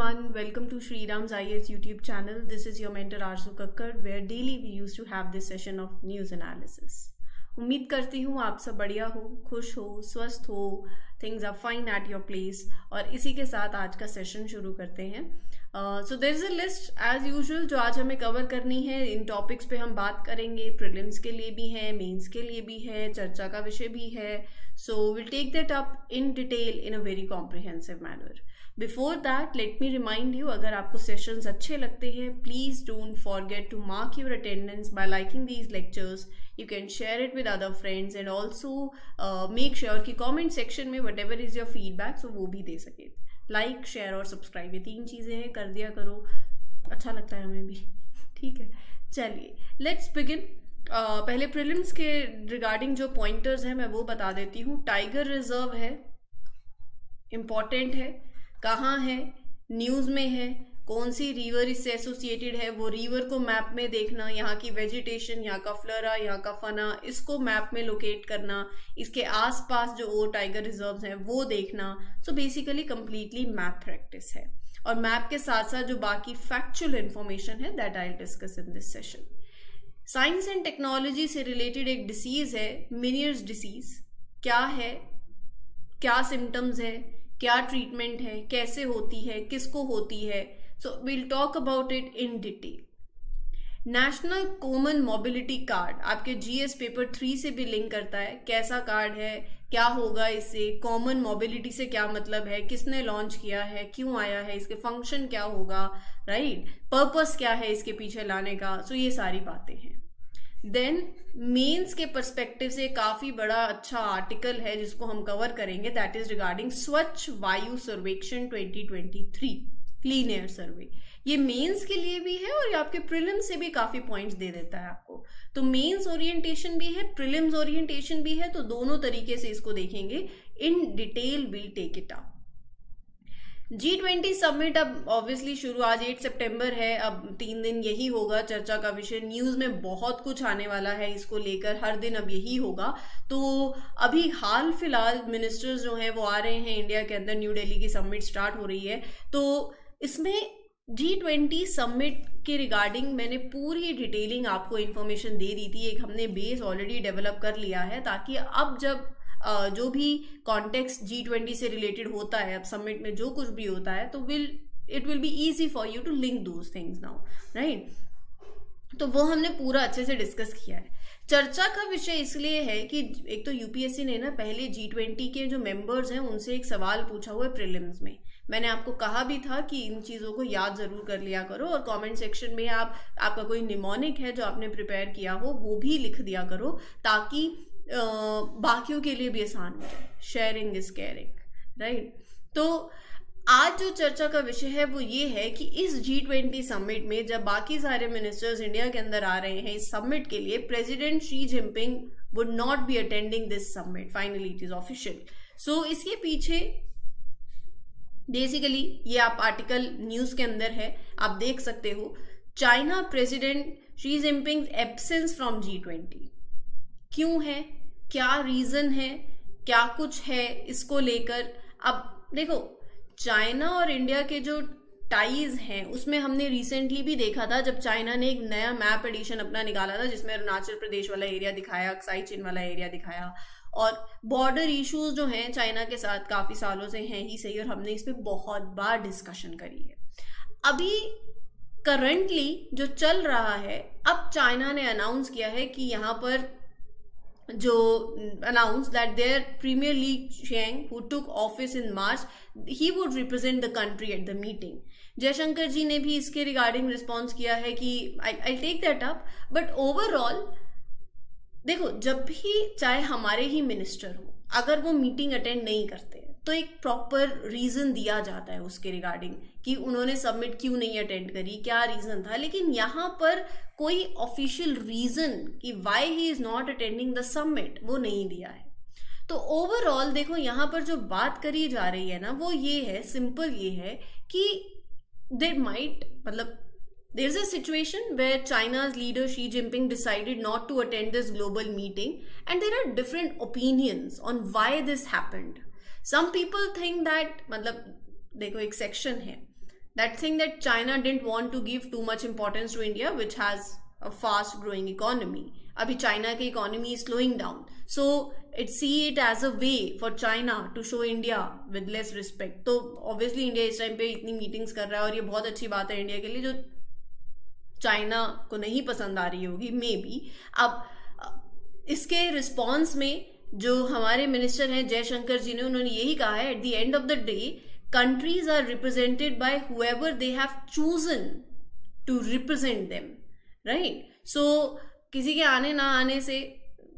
everyone, welcome to Sri Ram's IAS YouTube channel. This is your mentor Arzu Kakkar, where daily we used to have this session of news analysis. उम्मीद करती हूँ आप सब बढ़िया हो, खुश हो, स्वस्थ हो, things are fine at your place और इसी के साथ आज का सेशन शुरू करते हैं. So there is a list as usual जो आज हमें कवर करनी है. इन टॉपिक्स पे हम बात करेंगे. प्रीलिम्स के लिए भी है, मेंस के लिए भी है, चर्चा का विषय भी है. So we'll take that up in detail in a very comprehensive manner. Before that, let me remind you, अगर आपको सेशंस अच्छे लगते हैं, please don't forget to mark your attendance by liking these lectures. You can share it with other friends and also make sure कि comment section में whatever is your feedback, so वो भी दे सके. Like, share और subscribe ये तीन चीज़ें हैं, कर दिया करो. अच्छा लगता है हमें भी. ठीक है, चलिए let's begin. पहले प्रीलिम्स के रिगार्डिंग जो पॉइंटर्स हैं मैं वो बता देती हूँ. टाइगर रिजर्व है, इम्पॉर्टेंट है. कहाँ है? न्यूज़ में है. कौन सी रिवर इससे एसोसिएटेड है, वो रिवर को मैप में देखना, यहाँ की वेजिटेशन, यहाँ का फ्लोरा, यहाँ का फना, इसको मैप में लोकेट करना, इसके आसपास जो वो टाइगर रिजर्व्स हैं वो देखना. So basically completely map practice है और मैप के साथ साथ जो बाकी फैक्चुअल इंफॉर्मेशन है that I will discuss in this session. Science and technology से रिलेटेड एक डिसीज है, मेनियर्स डिसीज. क्या है, क्या सिम्टम्स है, क्या ट्रीटमेंट है, कैसे होती है, किसको होती है. So we'll talk about it in detail. National Common Mobility Card आपके जीएस पेपर 3 से भी लिंक करता है. कैसा कार्ड है, क्या होगा इससे, कॉमन मोबिलिटी से क्या मतलब है, किसने लॉन्च किया है, क्यों आया है, इसके फंक्शन क्या होगा, राइट, पर्पस क्या है इसके पीछे लाने का. सो ये सारी बातें हैं. देन मेंस के पर्सपेक्टिव से काफी बड़ा अच्छा आर्टिकल है जिसको हम कवर करेंगे, दैट इज रिगार्डिंग स्वच्छ वायु सर्वेक्षण 2023 क्लीन एयर सर्वे. ये मेंस के लिए भी है और ये आपके प्रीलिम्स से भी काफी पॉइंट्स दे देता है आपको. तो मेंस ओरिएंटेशन भी है, प्रीलिम्स ओरिएंटेशन भी है, तो दोनों तरीके से इसको देखेंगे in detail. Will take it up. G20 summit अब ऑब्वियसली शुरू, आज 8 सितंबर है. अब 3 दिन यही होगा चर्चा का विषय. न्यूज में बहुत कुछ आने वाला है इसको लेकर, हर दिन अब यही होगा. तो अभी हाल फिलहाल मिनिस्टर्स जो हैं वो आ रहे हैं इंडिया के अंदर. न्यू दिल्ली की समिट स्टार्ट हो रही है. तो इसमें G20 समिट के रिगार्डिंग मैंने पूरी डिटेलिंग आपको इन्फॉर्मेशन दे दी थी. एक हमने बेस ऑलरेडी डेवलप कर लिया है ताकि अब जब जो भी कॉन्टेक्स्ट G20 से रिलेटेड होता है, अब समिट में जो कुछ भी होता है, तो it will be easy for you to link those things now, right. तो वो हमने पूरा अच्छे से डिस्कस किया है. चर्चा का विषय इसलिए है कि एक तो यूपीएससी ने ना पहले G20 के जो मेंबर्स हैं उनसे एक सवाल पूछा हुआ है प्रीलिम्स में. मैंने आपको कहा भी था कि इन चीज़ों को याद जरूर कर लिया करो और कमेंट सेक्शन में आपका कोई निमोनिक है जो आपने प्रिपेयर किया हो वो भी लिख दिया करो ताकि बाकियों के लिए भी आसान हो जाए. Sharing is caring, right. तो आज जो चर्चा का विषय है वो ये है कि इस G20 समिट में जब बाकी सारे मिनिस्टर्स इंडिया के अंदर आ रहे हैं इस समिट के लिए, president Xi Jinping would not be attending this summit. Finally it is official. So इसके पीछे बेसिकली ये आप आर्टिकल न्यूज के अंदर है, आप देख सकते हो. China president Xi Jinping absence from G20 क्यों है, क्या रीजन है, क्या कुछ है इसको लेकर. अब देखो, चाइना और इंडिया के जो टाइज हैं उसमें हमने रिसेंटली भी देखा था जब चाइना ने एक नया मैप एडिशन अपना निकाला था जिसमें अरुणाचल प्रदेश वाला एरिया दिखाया, अक्साई चीन वाला एरिया दिखाया. और बॉर्डर इश्यूज जो हैं चाइना के साथ काफी सालों से हैं ही सही और हमने इस पर बहुत बार डिस्कशन करी है. अभी करंटली जो चल रहा है, अब चाइना ने अनाउंस किया है कि यहाँ पर जो announced that their Premier Li Qiang, who took office in March, he would represent the country at the meeting. Jaishankar जी ने भी इसके रिगार्डिंग रिस्पॉन्स किया है कि I'll take that up. But overall देखो, जब भी चाहे हमारे ही मिनिस्टर हो, अगर वो मीटिंग अटेंड नहीं करते तो एक प्रॉपर रीजन दिया जाता है उसके रिगार्डिंग कि उन्होंने सबमिट क्यों नहीं अटेंड करी, क्या रीजन था. लेकिन यहाँ पर कोई ऑफिशियल रीजन कि why he is not attending the summit वो नहीं दिया है. तो ओवरऑल देखो यहाँ पर जो बात करी जा रही है ना वो ये है, सिंपल ये है कि देयर माइट, मतलब there is a situation where China's leader Xi Jinping decided not to attend this global meeting and there are different opinions on why this happened. Some people think that, मतलब देखो एक section है that thing that China didn't want to give too much importance to India, which has a fast growing economy. अभी China की economy is slowing down, so it see it as a way for China to show India with less respect. तो obviously India इस time पे इतनी meetings कर रहा है और ये बहुत अच्छी बात है इंडिया के लिए, जो चाइना को नहीं पसंद आ रही होगी मे बी. अब इसके रिस्पॉन्स में जो हमारे मिनिस्टर हैं जयशंकर जी ने, उन्होंने यही कहा है at the end of the day countries are represented by whoever they have chosen to represent them, right? So किसी के आने ना आने से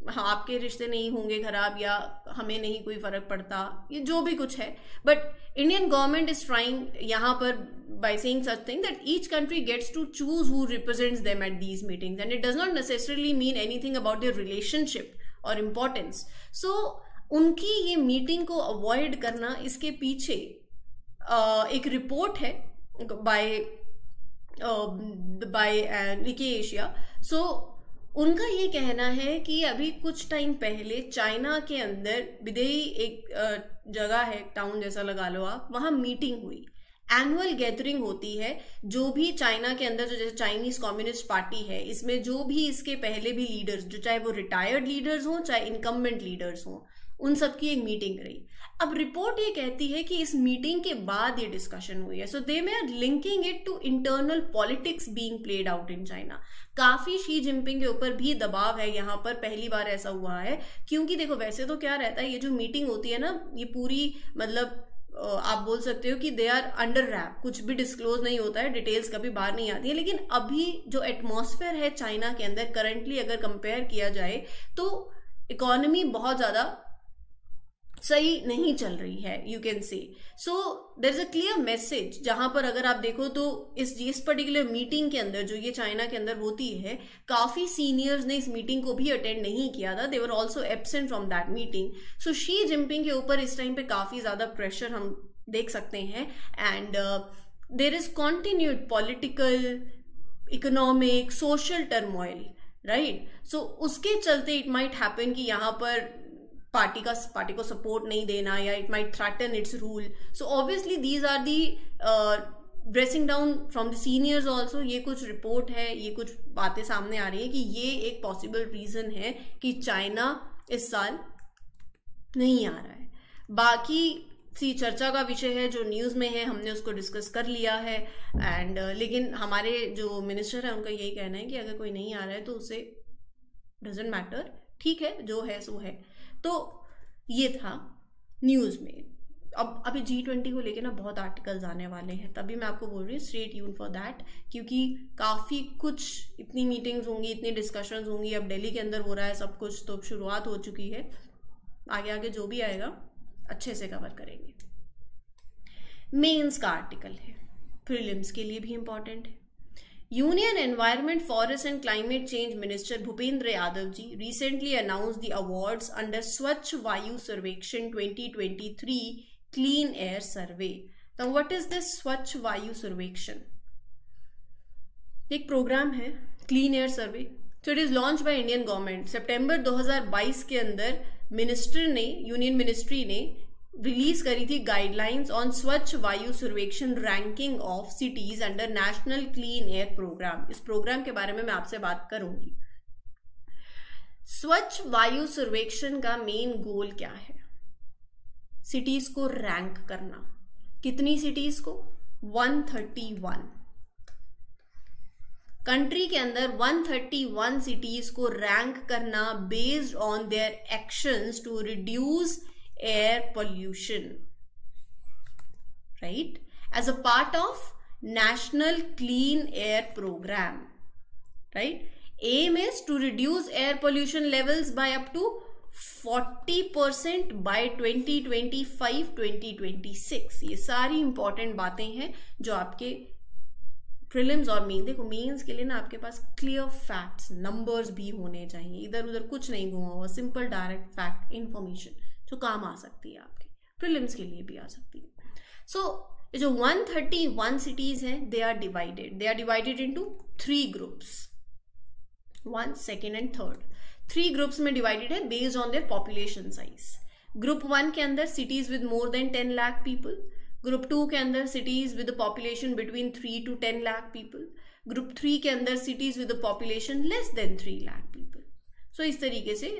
आपके रिश्ते नहीं होंगे खराब या हमें नहीं कोई फर्क पड़ता, ये जो भी कुछ है. But Indian government is trying यहाँ पर by saying such thing that each country gets to choose who represents them at these meetings, and it does not necessarily mean anything about their relationship or importance. So उनकी ये meeting को avoid करना, इसके पीछे एक report है bye निके Asia. सो उनका ये कहना है कि अभी कुछ टाइम पहले चाइना के अंदर बिदेई एक जगह है, टाउन जैसा लगा लो आप, वहां मीटिंग हुई, एनुअल गैदरिंग होती है. जो भी चाइना के अंदर, जो जैसे चाइनीज कम्युनिस्ट पार्टी है, इसमें जो भी इसके पहले भी लीडर्स, जो चाहे वो रिटायर्ड लीडर्स हों चाहे इनकम्बेंट लीडर्स हों, उन सबकी एक मीटिंग रही. अब रिपोर्ट ये कहती है कि इस मीटिंग के बाद ये डिस्कशन हुई है. So they may are linking it to internal politics being played out in China. काफी शी जिनपिंग के ऊपर भी दबाव है यहाँ पर, पहली बार ऐसा हुआ है. क्योंकि देखो वैसे तो क्या रहता है, ये जो मीटिंग होती है ना, ये पूरी मतलब आप बोल सकते हो कि दे आर अंडर रैप, कुछ भी डिस्क्लोज नहीं होता है, डिटेल्स कभी बाहर नहीं आती है. लेकिन अभी जो एटमॉस्फेयर है चाइना के अंदर करंटली अगर कंपेयर किया जाए तो इकोनॉमी बहुत ज्यादा सही नहीं चल रही है, you can say. So there is a clear message जहां पर अगर आप देखो तो इस पर्टिकुलर मीटिंग के अंदर, जो ये चाइना के अंदर होती है, काफी सीनियर्स ने इस मीटिंग को भी अटेंड नहीं किया था. They were also absent from that meeting. So Xi Jinping के ऊपर इस टाइम पे काफी ज्यादा प्रेशर हम देख सकते हैं. And there is continued political, economic, social turmoil, right. So उसके चलते इट माइट हैपन कि यहाँ पर पार्टी को सपोर्ट नहीं देना, या it might threaten its rule. So obviously these are the dressing down from the seniors also. ये कुछ रिपोर्ट है, ये कुछ बातें सामने आ रही है कि ये एक पॉसिबल रीजन है कि चाइना इस साल नहीं आ रहा है. बाकी सी चर्चा का विषय है, जो न्यूज में है हमने उसको डिस्कस कर लिया है. एंड लेकिन हमारे जो मिनिस्टर है उनका यही कहना है कि अगर कोई नहीं आ रहा है तो उसे डजेंट मैटर, ठीक है, जो है सो है. तो ये था न्यूज में. अब अभी G20 को लेके ना बहुत आर्टिकल्स आने वाले हैं, तभी मैं आपको बोल रही हूँ स्टे ट्यून फॉर दैट, क्योंकि काफी कुछ, इतनी मीटिंग्स होंगी, इतनी डिस्कशंस होंगी. अब दिल्ली के अंदर हो रहा है सब कुछ, तो शुरुआत हो चुकी है. आगे आगे जो भी आएगा अच्छे से कवर करेंगे. मेंस का आर्टिकल है, प्रीलिम्स के लिए भी इंपॉर्टेंट है. Union Environment, Forest and Climate Change Minister Bhupendra Yadav ji recently announced the awards under Swachh Vayu Sarvekshan 2023 Clean Air Survey. Now, what is this Swachh Vayu Sarvekshan? एक programme है clean air survey. So it is launched by Indian government. सितंबर 2022 के अंदर minister ने, union ministry ने release करी थी guidelines on Swachh Vayu Survekshan ranking of cities under National Clean Air Programme. इस programme के बारे में मैं आपसे बात करूंगी. स्वच्छ वायु सर्वेक्षण का मेन गोल क्या है? सिटीज को रैंक करना. कितनी सिटीज को? 131. कंट्री के अंदर 131 सिटीज को रैंक करना based on their actions to reduce air pollution, right, as a part of national clean air program, right. Aim is to reduce air pollution levels by up to 40% by 2025-2026. ये सारी important बातें हैं जो आपके prelims और main, देखो mains के लिए ना आपके पास क्लियर फैक्ट्स, नंबर्स भी होने चाहिए, इधर उधर कुछ नहीं घुमा हुआ, सिंपल डायरेक्ट फैक्ट इंफॉर्मेशन जो काम आ सकती है आपके प्रीलिम्स के लिए भी आ सकती है. सो जो 131 सिटीज हैं, they are divided into 3 groups, 1, 2 and 3. 3 groups में डिवाइडेड है based on their population size. Group 1 के अंदर cities with more than 10 lakh people. Group 2 के अंदर cities with population between 3 to 10 lakh people, group 3 के अंदर cities with population less than 3 lakh people. So इस तरीके से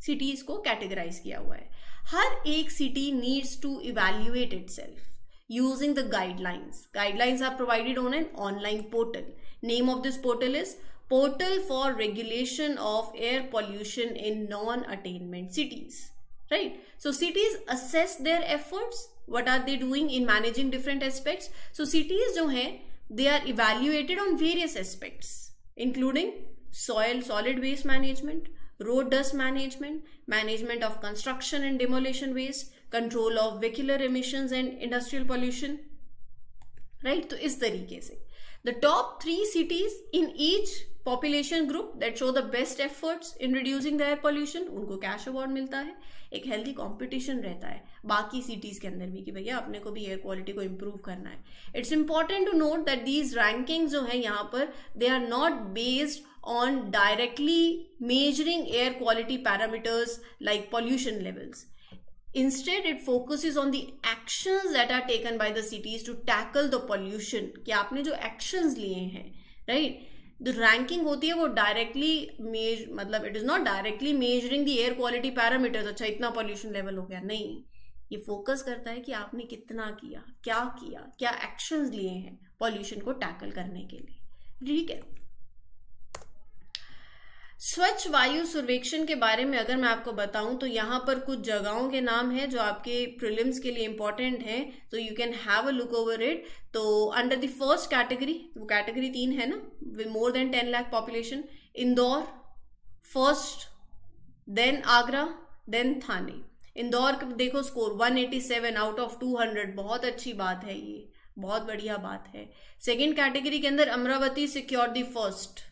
सिटीज को कैटेगराइज किया हुआ है। हर एक city needs to evaluate itself using the guidelines. Guidelines are provided on an online portal. Name of this portal is Portal for Regulation of Air Pollution in Non-Attainment Cities. Right? So cities assess their efforts. What are they doing in managing different aspects? So cities जो हैं, they are evaluated on various aspects, including soil, solid waste management, road dust management, management of construction and demolition waste, control of vehicular emissions and industrial pollution, right? तो इस तरीके से the top 3 cities in each population group that show the best efforts in reducing the air pollution, उनको cash award मिलता है। एक healthy competition रहता है बाकी सिटीज के अंदर भी कि भैया अपने को भी एयर क्वालिटी को इम्प्रूव करना है। It's important to note that these ranking जो है यहाँ पर they are not based on directly measuring air quality parameters like pollution levels. Instead, it focuses on the actions that are taken by the cities to tackle the pollution. कि आपने जो actions लिए हैं, right? The ranking होती है वो directly मतलब it is not directly measuring the air quality parameters. अच्छा इतना pollution level हो गया, नहीं। ये फोकस करता है कि आपने कितना किया, क्या actions लिए हैं pollution को tackle करने के लिए, ठीक है। स्वच्छ वायु सर्वेक्षण के बारे में अगर मैं आपको बताऊं तो यहाँ पर कुछ जगहों के नाम हैं जो आपके प्रीलिम्स के लिए इंपॉर्टेंट हैं, तो you can have a look over it. तो अंडर द फर्स्ट कैटेगरी, वो कैटेगरी 3 है ना, with more than 10 lakh population, Indore first, then Agra, then Thane. Indore देखो स्कोर 187 आउट ऑफ 200, बहुत अच्छी बात है, ये बहुत बढ़िया बात है। सेकेंड कैटेगरी के अंदर Amravati secure the first,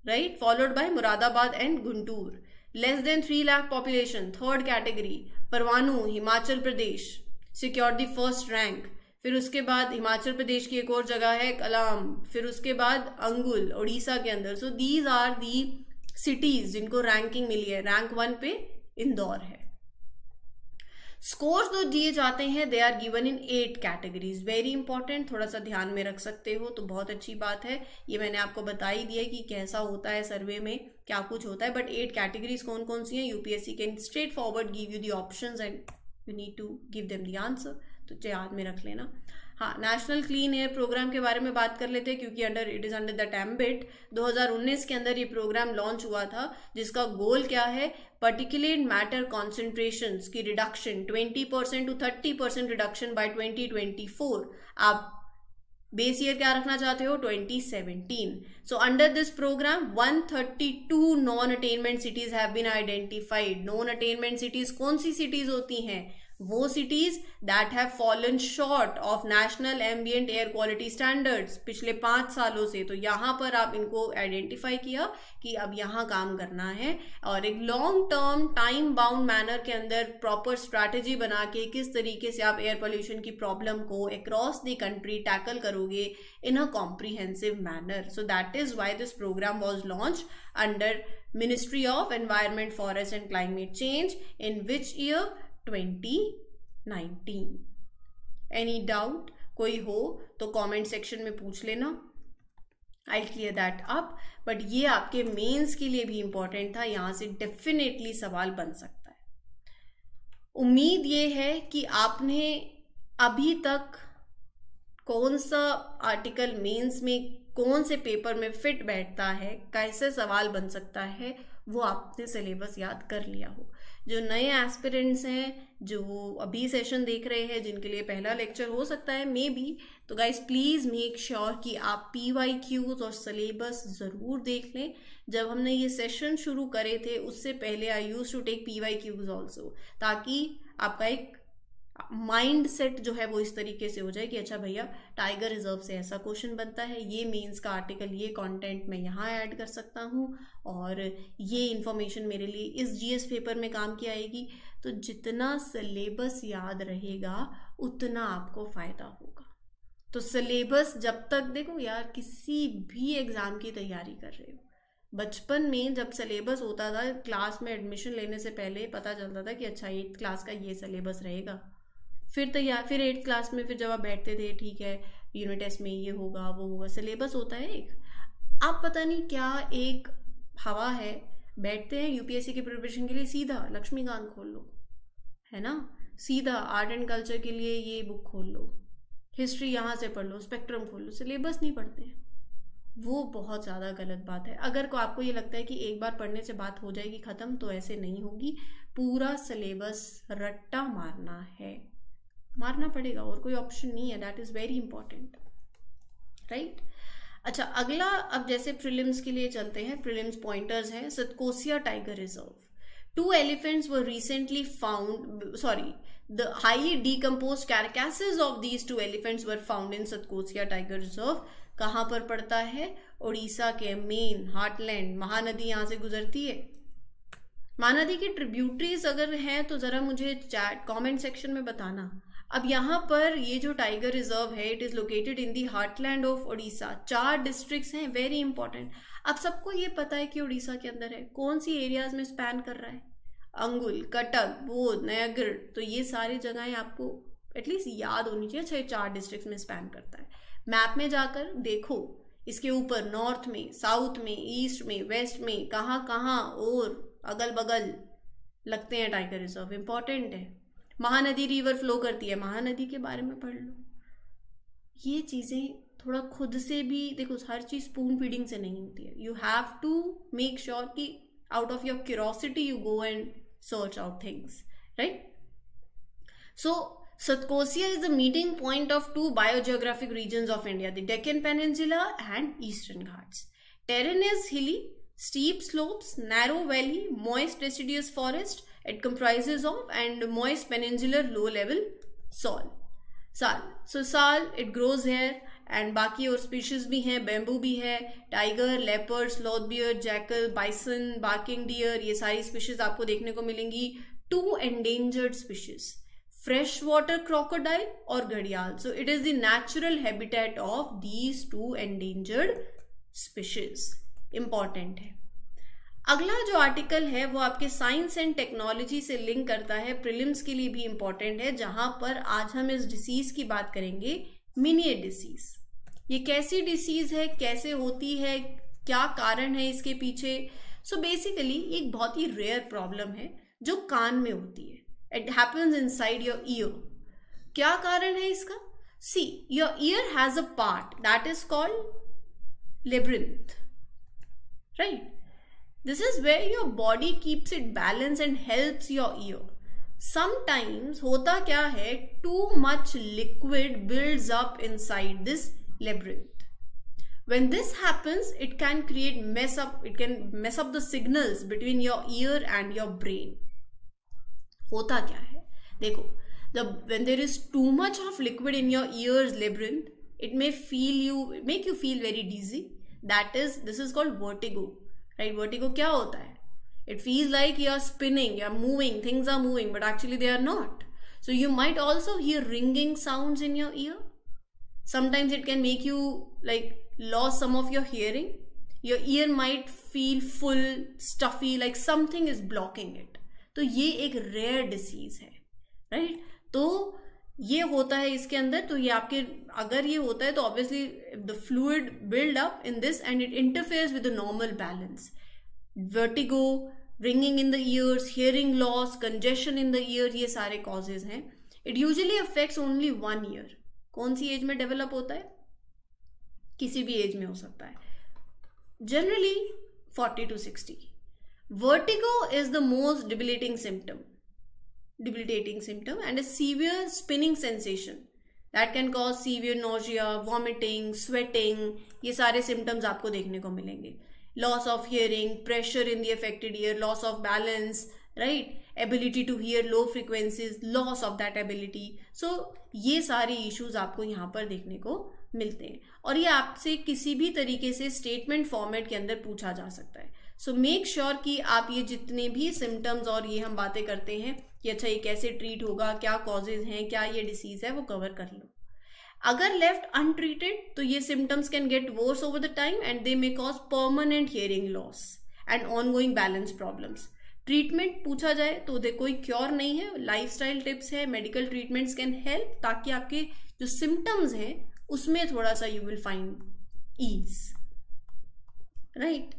right, followed by Muradabad and Guntur. Less than 3 lakh population, third category, Parwanoo Himachal Pradesh secured the first rank। फिर उसके बाद हिमाचल प्रदेश की एक और जगह है कलाम, फिर उसके बाद अंगुल उड़ीसा के अंदर। So these are the cities जिनको रैंकिंग मिली है। रैंक 1 पे इंदौर है। स्कोर्स जो दिए जाते हैं they are given in 8 categories, very important, थोड़ा सा ध्यान में रख सकते हो तो बहुत अच्छी बात है। ये मैंने आपको बता ही दिया कि कैसा होता है सर्वे में, क्या कुछ होता है, बट 8 कैटेगरीज कौन कौन सी हैं UPSC can straight forward give you the options and you need to give them the answer, तो याद में रख लेना। हाँ, नेशनल क्लीन एयर प्रोग्राम के बारे में बात कर लेते हैं क्योंकि it is under the ambit. 2019 के अंदर ये प्रोग्राम लॉन्च हुआ था जिसका गोल क्या है, पर्टिकुलेट मैटर कॉन्सेंट्रेशंस की रिडक्शन 20% to 30% रिडक्शन बाय 2024। आप बेस ईयर क्या रखना चाहते हो, 2017। So under this programme 132 non attainment cities have been identified. Non attainment cities कौन सी सिटीज होती हैं, वो cities that have fallen short of National Ambient Air Quality Standards पिछले 5 सालों से। तो यहाँ पर आप इनको आइडेंटिफाई किया कि अब यहाँ काम करना है और एक long term time bound manner के अंदर प्रॉपर स्ट्रैटेजी बना के किस तरीके से आप एयर पोल्यूशन की प्रॉब्लम को अक्रॉस द कंट्री टैकल करोगे in a comprehensive manner. So that is why this programme was launch under ministry of environment, forest and climate change in which year, 2019। Any doubt कोई हो तो comment section में पूछ लेना, I clear that up. But ये आपके mains के लिए भी इंपॉर्टेंट था, यहां से डेफिनेटली सवाल बन सकता है। उम्मीद ये है कि आपने अभी तक कौन सा आर्टिकल मेंस में कौन से पेपर में फिट बैठता है, कैसे सवाल बन सकता है, वो आपने सिलेबस याद कर लिया हो। जो नए एस्पिरेंट्स हैं, जो अभी सेशन देख रहे हैं, जिनके लिए पहला लेक्चर हो सकता है मे बी, तो गाइस प्लीज़ मेक श्योर कि आप PYQs और सिलेबस ज़रूर देख लें। जब हमने ये सेशन शुरू करे थे उससे पहले I used to take PYQs also, ताकि आपका एक माइंड सेट जो है वो इस तरीके से हो जाए कि अच्छा भैया टाइगर रिजर्व से ऐसा क्वेश्चन बनता है, ये मेंस का आर्टिकल, ये कंटेंट मैं यहाँ ऐड कर सकता हूँ और ये इन्फॉर्मेशन मेरे लिए इस GS पेपर में काम की आएगी। तो जितना सिलेबस याद रहेगा उतना आपको फ़ायदा होगा। तो सिलेबस जब तक, देखो यार किसी भी एग्ज़ाम की तैयारी कर रहे हो, बचपन में जब सिलेबस होता था क्लास में एडमिशन लेने से पहले पता चलता था कि अच्छा 8th क्लास का ये सिलेबस रहेगा, फिर तैयार, फिर 8th क्लास में फिर जब आप बैठते थे, ठीक है यूनिट टेस्ट में ये होगा वो होगा, सिलेबस होता है एक, आप पता नहीं क्या एक हवा है, बैठते हैं यूपीएससी की प्रिपरेशन के लिए, सीधा लक्ष्मीकांत खोल लो, है ना, सीधा आर्ट एंड कल्चर के लिए ये बुक खोल लो, हिस्ट्री यहाँ से पढ़ लो, स्पेक्ट्रम खोल लो, सिलेबस नहीं पढ़ते हैं। वो बहुत ज़्यादा गलत बात है। अगर को आपको ये लगता है कि एक बार पढ़ने से बात हो जाएगी ख़त्म, तो ऐसे नहीं होगी। पूरा सिलेबस रट्टा मारना है, मारना पड़ेगा, और कोई ऑप्शन नहीं है। That is very important, right. अच्छा, अगला अब जैसे प्रीलिम्स के लिए चलते हैं, प्रीलिम्स पॉइंटर्स हैं। Satkosia tiger reserve, 2 elephants were recently found, the highly decomposed carcasses of these 2 elephants were found in Satkosia Tiger Reserve. कहाँ पर पड़ता है? उड़ीसा के मेन हार्टलैंड, महानदी यहाँ से गुजरती है। महानदी की ट्रिब्यूटरीज अगर हैं तो जरा मुझे चैट कमेंट सेक्शन में बताना। अब यहाँ पर ये जो टाइगर रिजर्व है, it is located in the heartland of Orissa. 4 districts हैं, वेरी इंपॉर्टेंट। अब सबको ये पता है कि उड़ीसा के अंदर है, कौन सी एरियाज में स्पैन कर रहा है? अंगुल, कटक, बोध, नयागढ़, तो ये सारी जगहें आपको एटलीस्ट याद होनी चाहिए। 4 डिस्ट्रिक्ट्स में स्पैन करता है। मैप में जाकर देखो, इसके ऊपर नॉर्थ में, साउथ में, ईस्ट में, वेस्ट में, कहाँ कहाँ और अगल बगल लगते हैं टाइगर रिजर्व। इंपॉर्टेंट है। महानदी रिवर फ्लो करती है, महानदी के बारे में पढ़ लो। ये चीज़ें थोड़ा खुद से भी देखो, हर चीज़ स्पून फीडिंग से नहीं होती है। You have to make sure कि out of your curiosity you go and search out things, right? So Satkosia is the meeting point of 2 biogeographic regions of India, the Deccan Peninsula and Eastern Ghats. Terrain is hilly, steep slopes, narrow valley, moist deciduous forest. It comprises of and moist peninsular low level sal. So sal, it grows here. And बाकी और species भी हैं, bamboo भी है, tiger, leopard, sloth bear, jackal, bison, barking deer, ये सारी species आपको देखने को मिलेंगी। 2 endangered species, fresh water crocodile और घड़ियाल। So it is the natural habitat of these 2 endangered species. Important है। अगला जो आर्टिकल है वो आपके साइंस एंड टेक्नोलॉजी से लिंक करता है, प्रीलिम्स के लिए भी इंपॉर्टेंट है, जहां पर आज हम इस डिसीज की बात करेंगे, मिनिए डिसीज। ये कैसी डिसीज है, कैसे होती है, क्या कारण है इसके पीछे? सो बेसिकली एक बहुत ही रेयर प्रॉब्लम है जो कान में होती है। It happens inside your ear. क्या कारण है इसका? See, your ear has a part that is called labyrinth, right? This is where your body keeps it balance and helps your ear. Sometimes होता क्या है, too much liquid builds up inside this labyrinth. When this happens, it can mess up the signals between your ear and your brain. होता क्या है, देखो, when there is too much of liquid in your ear's labyrinth, it may make you feel very dizzy. This is called vertigo, right? Vertigo क्या होता है? It feels like you are spinning, you are moving, things are moving, but actually they are not. So you might also hear ringing sounds in your ear. Sometimes it can make you like lose some of your hearing. Your ear might feel full, stuffy, like something is blocking it. तो ये एक rare disease है, right? तो ये होता है इसके अंदर। तो ये आपके अगर ये होता है तो obviously the fluid build up in this and it interferes with the normal balance. Vertigo, ringing in the years, hearing loss, congestion in the year, ये सारे कॉजेज हैं। It usually affects only 1 year. कौन सी as में develop होता है? किसी भी as में हो सकता है, generally 40 to 60। Vertigo is the most debilitating symptom and a severe spinning sensation that can cause severe nausea, vomiting, sweating, ये सारे symptoms आपको देखने को मिलेंगे। Loss of hearing, pressure in the affected ear, loss of balance, right? Ability to hear low frequencies, loss of that ability. So ये सारे issues आपको यहाँ पर देखने को मिलते हैं और ये आपसे किसी भी तरीके से स्टेटमेंट फॉर्मेट के अंदर पूछा जा सकता है। सो मेक श्योर कि आप ये जितने भी सिम्टम्स और ये हम बातें करते हैं कि अच्छा ये कैसे ट्रीट होगा, क्या कॉजेज हैं, क्या ये डिसीज है, वो कवर कर लो। अगर लेफ्ट अनट्रीटेड तो ये symptoms can get worse over the time and they may cause permanent hearing loss and ongoing balance problems. Treatment पूछा जाए तो कोई क्योर नहीं है, लाइफस्टाइल टिप्स है, मेडिकल ट्रीटमेंट्स कैन हेल्प, ताकि आपके जो सिम्टम्स हैं उसमें थोड़ा सा you will find ease, right.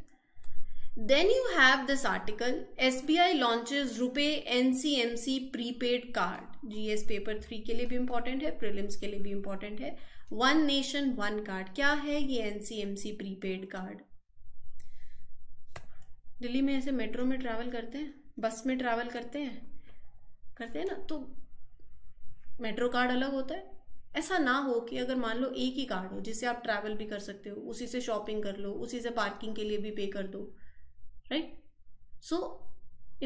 Then you have this article, SBI launches Rupee NCMC prepaid card. GS paper 3 के लिए भी इम्पोर्टेंट है, प्रीलिम्स के लिए भी इम्पोर्टेंट है. One nation one card. क्या है ये NCMC प्रीपेड कार्ड? दिल्ली में ऐसे मेट्रो में ट्रैवल करते हैं, बस में ट्रैवल करते हैं ना, तो मेट्रो कार्ड अलग होता है. ऐसा ना हो कि अगर मान लो एक ही कार्ड हो जिससे आप ट्रैवल भी कर सकते हो, उसी से शॉपिंग कर लो, उसी से पार्किंग के लिए भी पे कर दो, right? So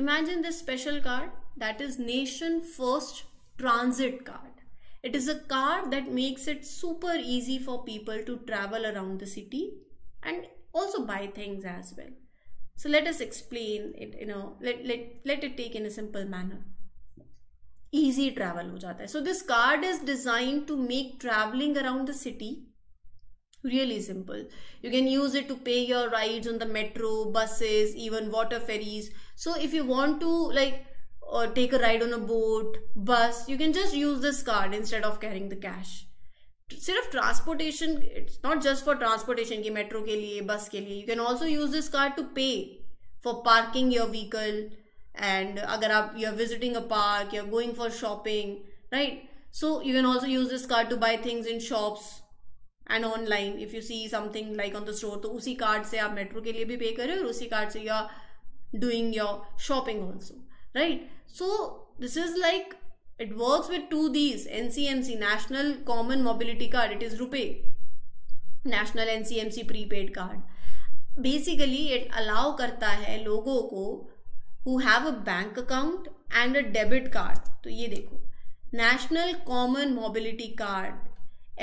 imagine this special card, that is Nation First Transit Card. It is a card that makes it super easy for people to travel around the city and also buy things as well. So let us explain it, let it take in a simple manner. Easy travel हो जाता है. So this card is designed to make traveling around the city really simple. You can use it to pay your rides on the metro, buses, even water ferries. So if you want to take a ride on a boat, bus, you can just use this card instead of carrying the cash. सिर्फ transportation, it's not just for transportation कि metro के लिए, बस के लिए. You can also use this card to pay for parking your vehicle, and अगर आप you're visiting a park, you're going for shopping, right? So you can also use this card to buy things in shops and online. If you see something like on the store, तो उसी card से आप metro के लिए भी पे करें और उसी कार्ड से you are doing your shopping also, right? So this is like, it works with two these, NCMC, National Common Mobility Card. It is Rupee National NCMC prepaid card. Basically it allow करता है लोगों को who have a bank account and a debit card. तो ये देखो, National Common Mobility Card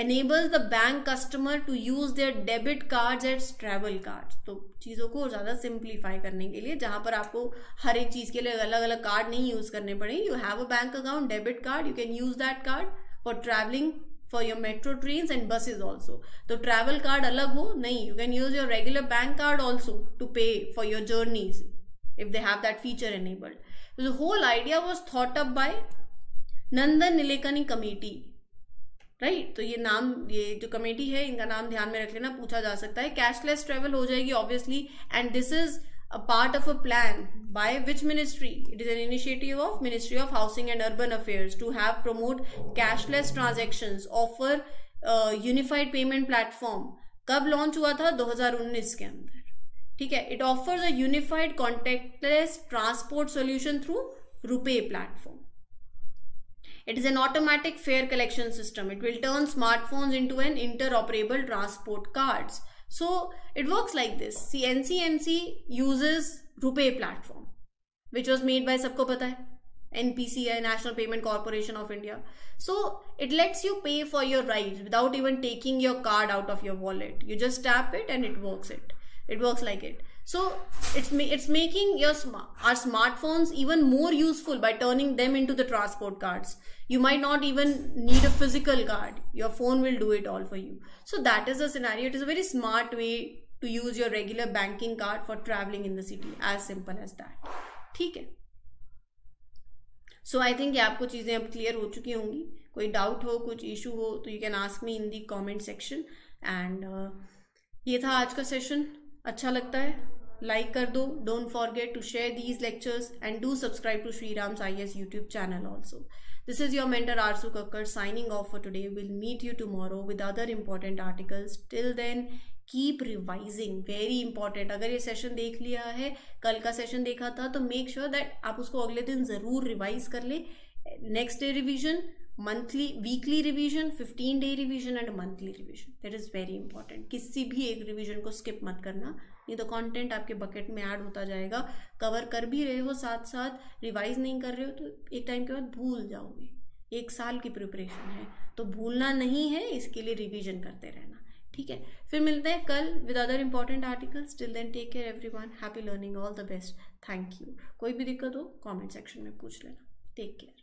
enables the bank customer to use their debit cards as travel cards. तो चीज़ों को ज़्यादा सिंप्लीफाई करने के लिए, जहाँ पर आपको हर एक चीज़ के लिए अलग अलग कार्ड नहीं यूज़ करने पड़े, you have a bank account, debit card, you can use that card for traveling for your metro trains and buses also. तो travel card अलग हो नहीं, you can use your regular bank card also to pay for your journeys if they have that feature enabled. So the whole idea was thought up by Nandan Nilekani Committee, right. तो ये जो committee है, इनका नाम ध्यान में रख लेना, पूछा जा सकता है. कैशलेस ट्रेवल हो जाएगी obviously, and this is a part of a plan by which ministry? It is an initiative of Ministry of Housing and Urban Affairs to have promote cashless transactions, offer unified payment platform. कब launch हुआ था? 2019 के अंदर, ठीक है. It offers a unified contactless transport solution through RuPay platform. It is an automatic fare collection system. It will turn smartphones into an interoperable transport cards. So it works like this. See, NCMC uses Rupee platform, which was made by, सबको पता है, NPCI, National Payment Corporation of India. So it lets you pay for your rides without even taking your card out of your wallet. You just tap it and it works. It works like it. So it's making our smartphones even more useful by turning them into the transport cards. You might not even need a physical card. Your phone will do it all for you. So that is the scenario. It is a very smart way to use your regular banking card for traveling in the city. As simple as that. ठीक है. So I think ये आपको चीज़ें अब clear हो चुकी होंगी. कोई डाउट हो, कुछ इशू हो, तो you can ask me in the comment section. And ये था आज का सेशन. अच्छा लगता है लाइक कर दो. Don't forget to share these lectures and do subscribe to Shriram's IAS YouTube channel also. This is your mentor Arzu Kakkar signing off for today. We'll meet you tomorrow with other important articles. Till then, keep revising. Very important. अगर ये session देख लिया है, कल का session देखा था, तो make sure that आप उसको अगले दिन ज़रूर रिवाइज कर ले. Next day revision, weekly revision, 15-day revision and monthly revision. That is very important. किसी भी एक रिविजन को स्किप मत करना, नहीं तो कंटेंट आपके बकेट में ऐड होता जाएगा. कवर कर भी रहे हो, साथ साथ रिवाइज नहीं कर रहे हो, तो एक टाइम के बाद भूल जाओगे. 1 साल की प्रिपरेशन है, तो भूलना नहीं है, इसके लिए रिवीजन करते रहना. ठीक है, फिर मिलते हैं कल with other important articles. Till then take care everyone. Happy learning. All the best. Thank you. कोई भी दिक्कत हो कमेंट सेक्शन में पूछ लेना. Take care.